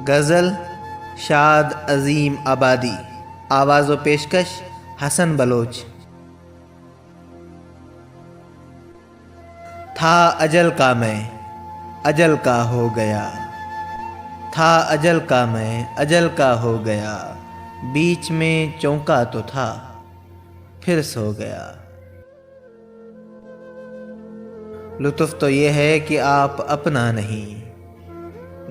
गज़ल शाद अज़ीम आबादी। आवाज़ व पेशकश हसन बलोच। था अजल का मैं अजल का हो गया, था अजल का मैं अजल का हो गया, बीच में चौंका तो था फिर सो गया। लुत्फ़ तो ये है कि आप अपना नहीं,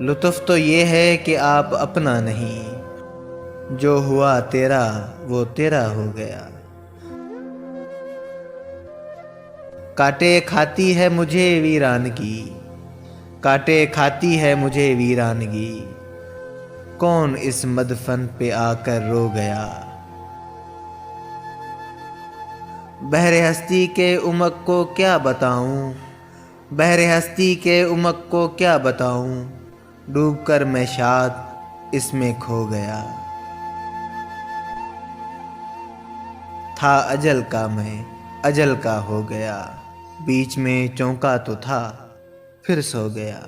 लुत्फ़ तो ये है कि आप अपना नहीं, जो हुआ तेरा वो तेरा हो गया। कांटे खाती है मुझे वीरानगी, कांटे खाती है मुझे वीरानगी, कौन इस मदफन पे आकर रो गया। बहरे हस्ती के उमक को क्या बताऊं, बहरे हस्ती के उमक को क्या बताऊं, डूब कर मैं शाद इसमें खो गया। था अजल का मैं अजल का हो गया, बीच में चौंका तो था फिर सो गया।